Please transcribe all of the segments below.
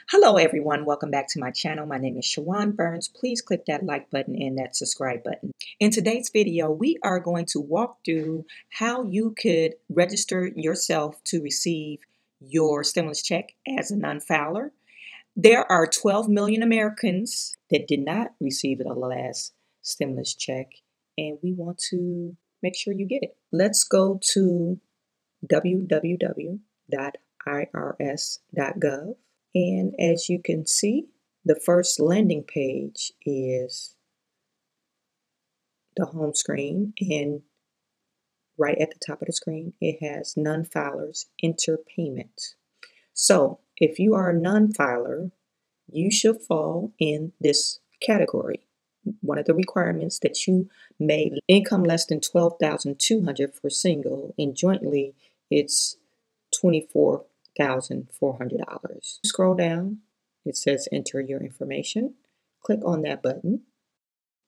Hello everyone, welcome back to my channel. My name is Chawanne Burns. Please click that like button and that subscribe button. In today's video, we are going to walk through how you could register yourself to receive your stimulus check as a non-filer. There are 12 million Americans that did not receive the last stimulus check, and we want to make sure you get it. Let's go to www.irs.gov. And as you can see, the first landing page is the home screen, and right at the top of the screen, it has non-filers enter payment. So if you are a non-filer, you should fall in this category. One of the requirements that you made income less than $12,200 for single, and jointly it's $24,400. Scroll down, it says enter your information. Click on that button.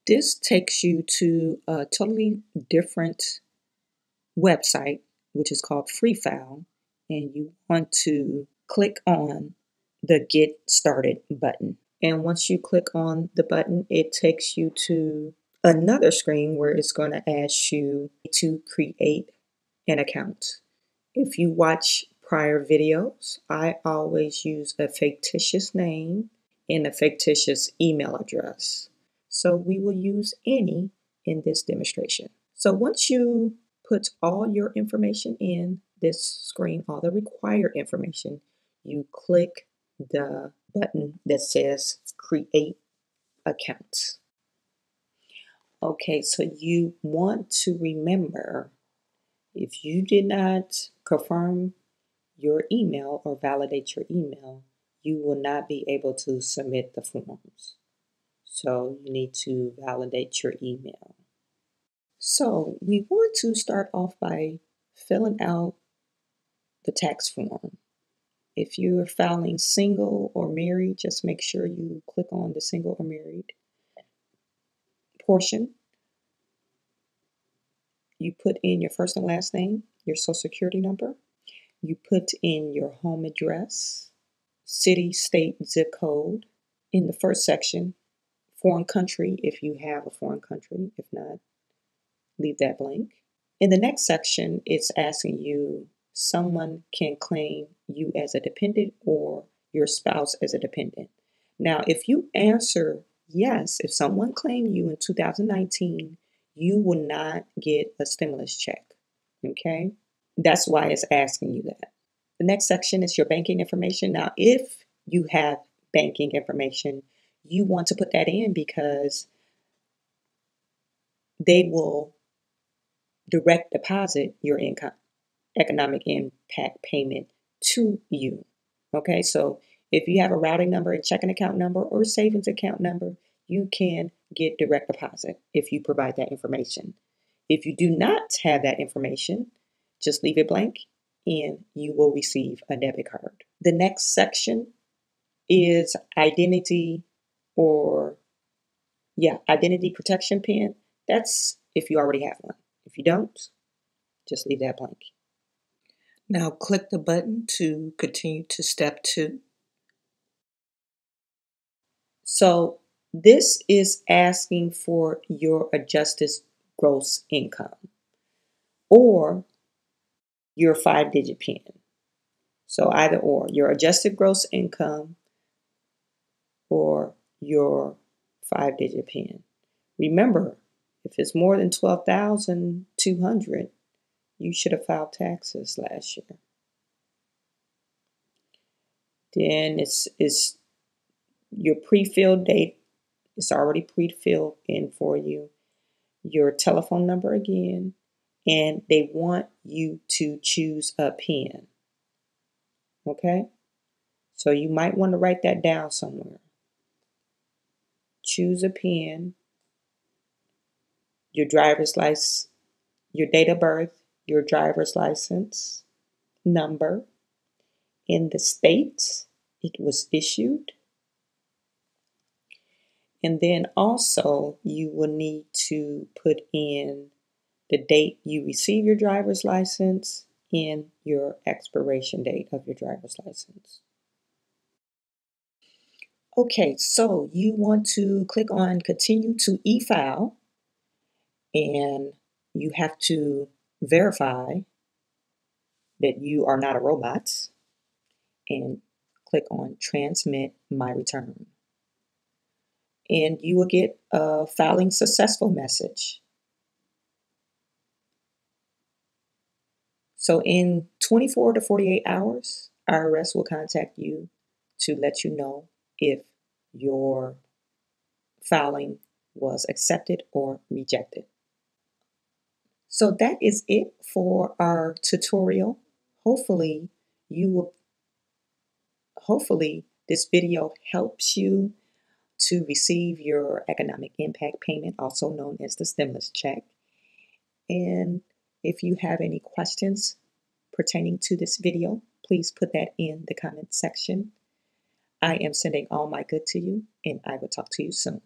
This takes you to a totally different website, which is called Free File, and you want to click on the Get Started button. And once you click on the button, it takes you to another screen where it's going to ask you to create an account. If you watch prior videos, I always use a fictitious name and a fictitious email address. So we will use any in this demonstration. So once you put all your information in this screen, all the required information, you click the button that says Create Account. Okay, so you want to remember, if you did not confirm your email or validate your email, you will not be able to submit the forms. So you need to validate your email. So we want to start off by filling out the tax form. If you're filing single or married, just make sure you click on the single or married portion. You put in your first and last name, your social security number. You put in your home address, city, state, zip code. In the first section, foreign country, if you have a foreign country. If not, leave that blank. In the next section, it's asking you, someone can claim you as a dependent or your spouse as a dependent. Now, if you answer yes, if someone claimed you in 2019, you will not get a stimulus check. Okay? That's why it's asking you that. The next section is your banking information. Now, if you have banking information, you want to put that in because they will direct deposit your income, economic impact payment to you. Okay, so if you have a routing number, a checking account number, or savings account number, you can get direct deposit if you provide that information. If you do not have that information, just leave it blank and you will receive a debit card. The next section is identity identity protection pin. That's if you already have one. If you don't, just leave that blank. Now click the button to continue to step 2. So this is asking for your adjusted gross income or your 5-digit PIN. So either or, your adjusted gross income or your 5-digit PIN. Remember, if it's more than $12,200, you should have filed taxes last year. Then it's your pre-filled date. It's already pre-filled in for you. Your telephone number again, and they want you to choose a PIN. Okay? So you might want to write that down somewhere. Choose a PIN, your driver's license, your date of birth, your driver's license number, in the state it was issued. And then also you will need to put in the date you receive your driver's license and your expiration date of your driver's license. Okay, so you want to click on continue to e-file, and you have to verify that you are not a robot, and click on transmit my return. And you will get a filing successful message. So in 24 to 48 hours, IRS will contact you to let you know if your filing was accepted or rejected. So that is it for our tutorial. Hopefully you will hopefully this video helps you to receive your economic impact payment, also known as the stimulus check. And if you have any questions pertaining to this video, please put that in the comment section. I am sending all my good to you, and I will talk to you soon.